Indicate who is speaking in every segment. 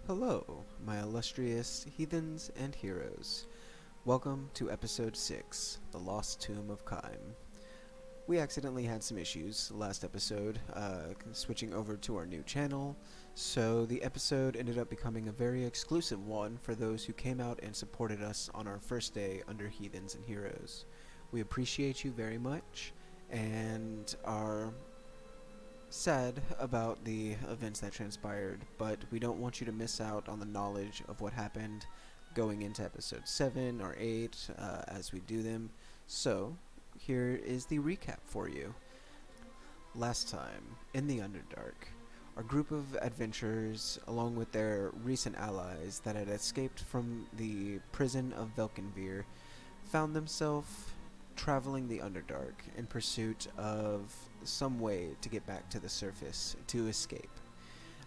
Speaker 1: Hello, my illustrious heathens and heroes. Welcome to episode 6, The Lost Tomb of Khaem. We accidentally had some issues last episode, switching over to our new channel, so the episode ended up becoming a very exclusive one for those who came out and supported us on our first day under Heathens and Heroes. We appreciate you very much, and are sad about the events that transpired, but we don't want you to miss out on the knowledge of what happened going into episode 7 or 8 as we do them. So, here is the recap for you. Last time, in the Underdark, our group of adventurers, along with their recent allies that had escaped from the prison of Velkenvir, found themselves traveling the Underdark in pursuit of some way to get back to the surface to escape.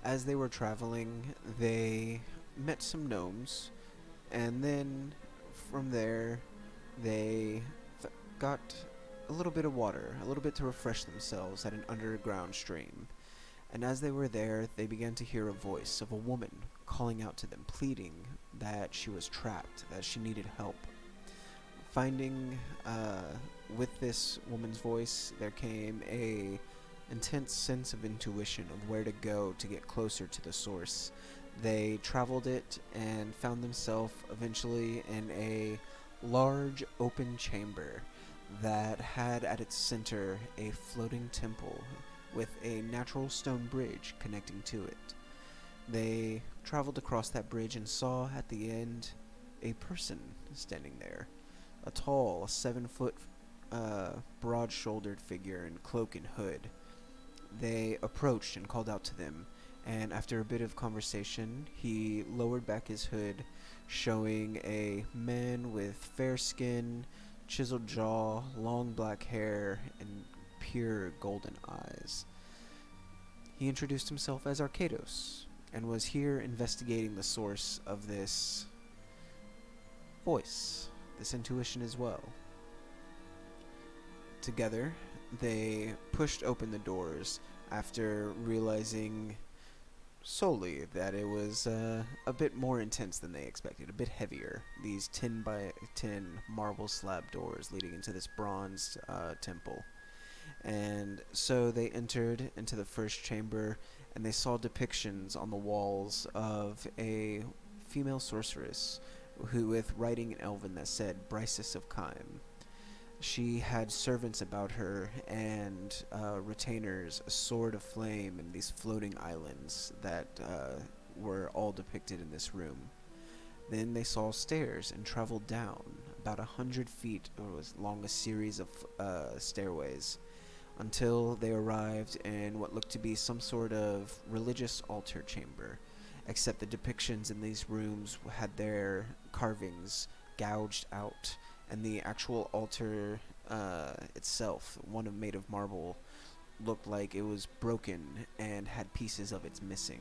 Speaker 1: As they were traveling, they met some gnomes, and then from there, they got a little bit of water, a little bit to refresh themselves at an underground stream. And as they were there, they began to hear a voice of a woman calling out to them, pleading that she was trapped, that she needed help. Finding with this woman's voice, there came a intense sense of intuition of where to go to get closer to the source. They traveled it and found themselves eventually in a large open chamber that had at its center a floating temple with a natural stone bridge connecting to it. They traveled across that bridge and saw at the end a person standing there. A tall, 7-foot, broad-shouldered figure in cloak and hood. They approached and called out to them, and after a bit of conversation, he lowered back his hood, showing a man with fair skin, chiseled jaw, long black hair, and pure golden eyes. He introduced himself as Arcados, and was here investigating the source of this voice, this intuition as well. Together, they pushed open the doors after realizing solely that it was a bit more intense than they expected, a bit heavier. These 10 by 10 marble slab doors leading into this bronze temple. And so they entered into the first chamber, and they saw depictions on the walls of a female sorceress who with writing in Elven that said Brisis of Khaem. She had servants about her and retainers, a sword of flame, and these floating islands that were all depicted in this room. Then they saw stairs and traveled down about 100 feet along a series of stairways until they arrived in what looked to be some sort of religious altar chamber, except the depictions in these rooms had their carvings gouged out, and the actual altar itself, one made of marble, looked like it was broken and had pieces of it missing.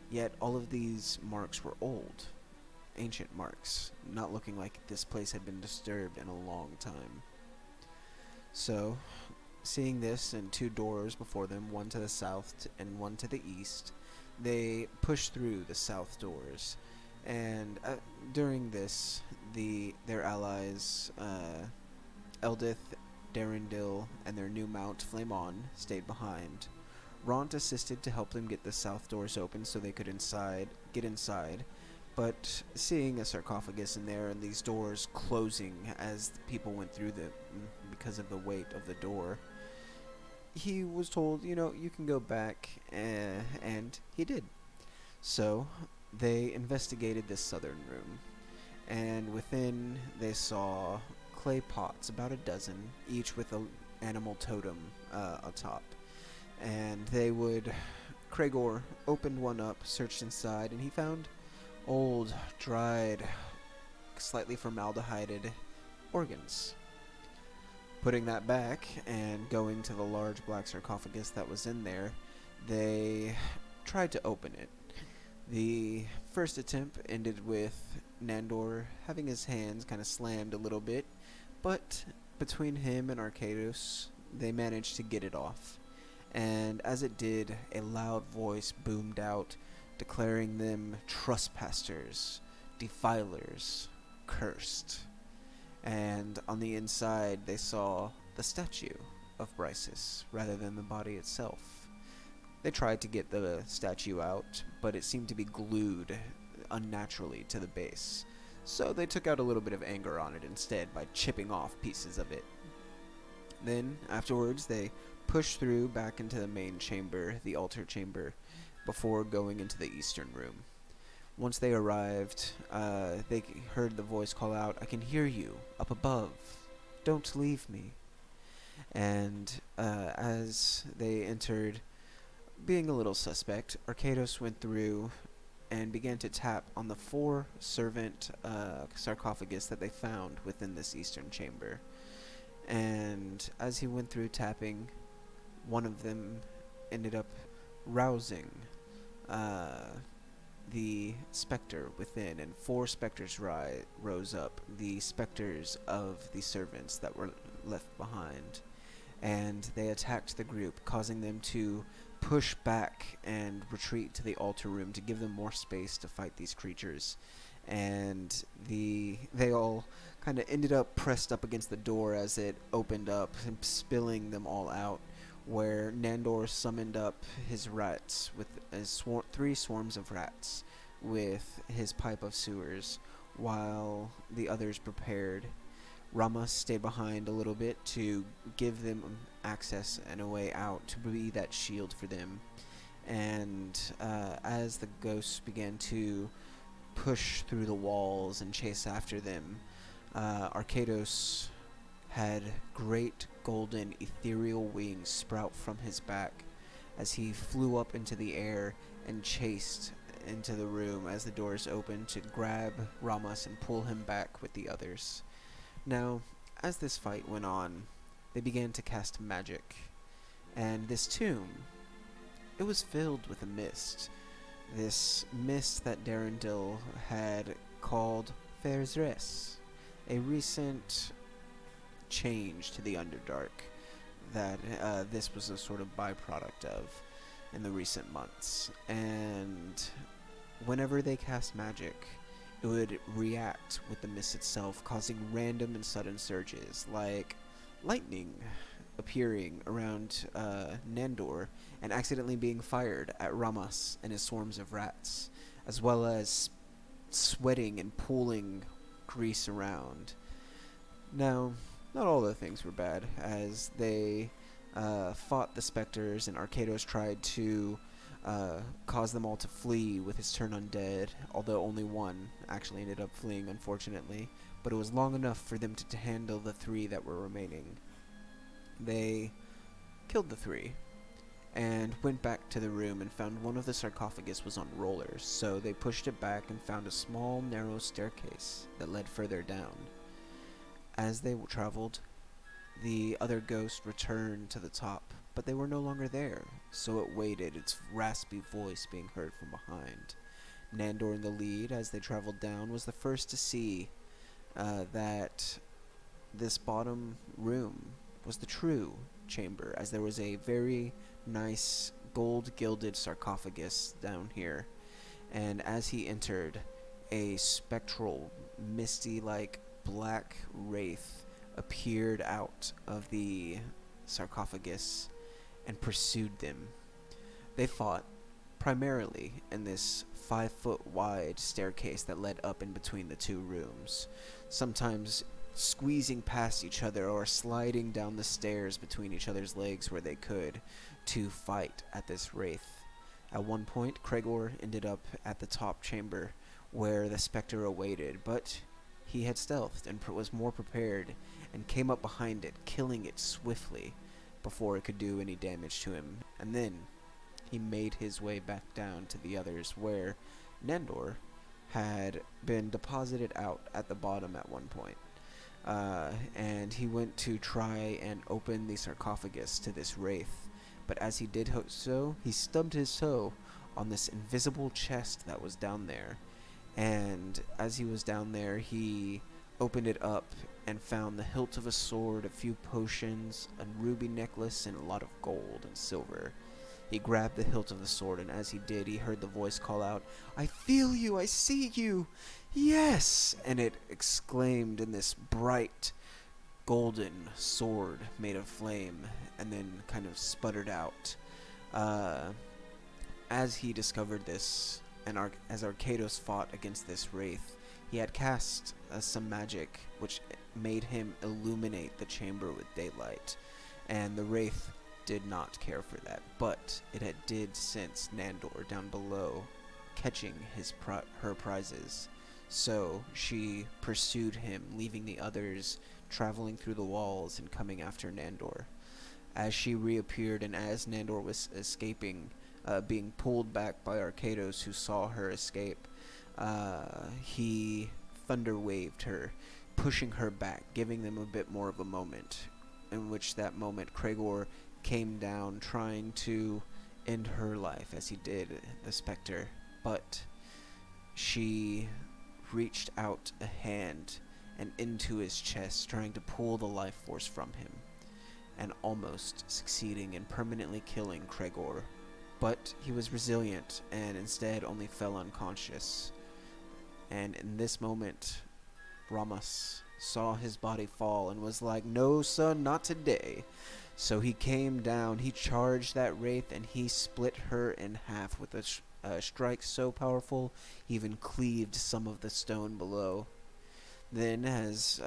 Speaker 1: Yet all of these marks were old, ancient marks, not looking like this place had been disturbed in a long time. So, seeing this and 2 doors before them, one to the south and one to the east, they pushed through the south doors. And during this, their allies, Eldith, Darendil, and their new mount, Flamon, stayed behind. Ront assisted to help them get the south doors open so they could get inside, but seeing a sarcophagus in there and these doors closing as the people went through them because of the weight of the door, he was told, you can go back, and he did. So, they investigated this southern room, and within they saw clay pots, about a dozen, each with an animal totem atop. And Kragor opened one up, searched inside, and he found old, dried, slightly formaldehyded organs. Putting that back and going to the large black sarcophagus that was in there, they tried to open it. The first attempt ended with Nandor having his hands kind of slammed a little bit, but between him and Arcados, they managed to get it off. And as it did, a loud voice boomed out, declaring them trespassers, defilers, cursed. And on the inside, they saw the statue of Brysis rather than the body itself. They tried to get the statue out, but it seemed to be glued unnaturally to the base. So they took out a little bit of anger on it instead by chipping off pieces of it. Then, afterwards, they pushed through back into the main chamber, the altar chamber, before going into the eastern room. Once they arrived, they heard the voice call out, "I can hear you, up above. Don't leave me." And as they entered, being a little suspect, Arcados went through and began to tap on the 4 servant sarcophagus that they found within this eastern chamber. And as he went through tapping, one of them ended up rousing the specter within, and 4 specters rose up, the specters of the servants that were left behind. And they attacked the group, causing them to push back and retreat to the altar room to give them more space to fight these creatures. And they all kind of ended up pressed up against the door as it opened up, and spilling them all out, where Nandor summoned up his rats with 3 swarms of rats with his pipe of sewers, while the others prepared. Rama stayed behind a little bit to give them access and a way out, to be that shield for them. And as the ghosts began to push through the walls and chase after them, Arcados had great golden ethereal wings sprout from his back as he flew up into the air and chased into the room as the doors opened to grab Ramas and pull him back with the others. Now, as this fight went on, they began to cast magic, and this tomb, it was filled with a mist. This mist that Darendil had called Ferzres, a recent change to the Underdark that this was a sort of byproduct of in the recent months. And whenever they cast magic, it would react with the mist itself, causing random and sudden surges, like lightning appearing around Nandor and accidentally being fired at Ramas and his swarms of rats, as well as sweating and pooling grease around. Now, not all the things were bad, as they fought the specters, and Arcados tried to cause them all to flee with his turn undead, although only one actually ended up fleeing, unfortunately, but it was long enough for them to handle the 3 that were remaining. They killed the 3 and went back to the room and found one of the sarcophagus was on rollers, so they pushed it back and found a small, narrow staircase that led further down. As they traveled, the other ghost returned to the top, but they were no longer there, so it waited, its raspy voice being heard from behind. Nandor in the lead, as they traveled down, was the first to see that this bottom room was the true chamber, as there was a very nice gold-gilded sarcophagus down here. And as he entered, a spectral, misty-like black wraith appeared out of the sarcophagus and pursued them. They fought primarily in this 5-foot wide staircase that led up in between the 2 rooms, sometimes squeezing past each other or sliding down the stairs between each other's legs where they could to fight at this wraith. At one point, Kregor ended up at the top chamber where the specter awaited, but he had stealthed and was more prepared and came up behind it, killing it swiftly before it could do any damage to him. And then he made his way back down to the others, where Nandor had been deposited out at the bottom at one point. And he went to try and open the sarcophagus to this wraith, but as he did so, he stubbed his toe on this invisible chest that was down there. And as he was down there, he opened it up and found the hilt of a sword, a few potions, a ruby necklace, and a lot of gold and silver. He grabbed the hilt of the sword, and as he did, he heard the voice call out, "I feel you! I see you! Yes!" And it exclaimed in this bright, golden sword made of flame, and then kind of sputtered out. Uh, as he discovered this, and as Arcados fought against this wraith, he had cast some magic which made him illuminate the chamber with daylight, and the wraith did not care for that, but it did sense Nandor down below catching her prizes. So she pursued him, leaving the others traveling through the walls and coming after Nandor. As she reappeared and as Nandor was escaping, being pulled back by Arcados, who saw her escape, he thunder waved her, pushing her back, giving them a bit more of a moment. In which that moment, Kregor came down, trying to end her life as he did the specter, but she reached out a hand and into his chest, trying to pull the life force from him, and almost succeeding in permanently killing Kregor. But he was resilient and instead only fell unconscious. And in this moment, Ramas saw his body fall and was like, "No, son, not today." So he came down, he charged that wraith, and he split her in half with a strike so powerful he even cleaved some of the stone below. Then, as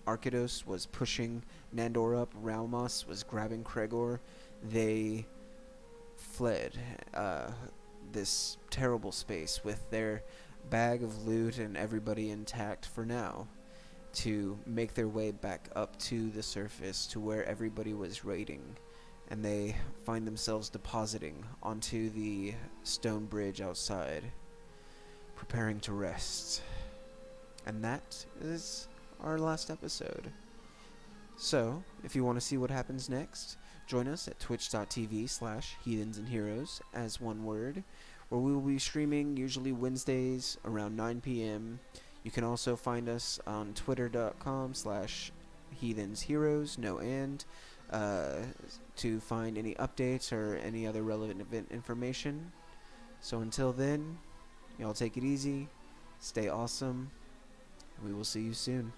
Speaker 1: Arcados was pushing Nandor up, Raumas was grabbing Kregor, they fled this terrible space with their bag of loot and everybody intact for now, to make their way back up to the surface to where everybody was raiding, and they find themselves depositing onto the stone bridge outside, preparing to rest. And that is our last episode. So, if you want to see what happens next, join us at twitch.tv/Heathens and Heroes, as one word, where we will be streaming usually Wednesdays around 9 p.m. You can also find us on twitter.com/heathensheroes, no and, to find any updates or any other relevant event information. So until then, y'all take it easy, stay awesome, and we will see you soon.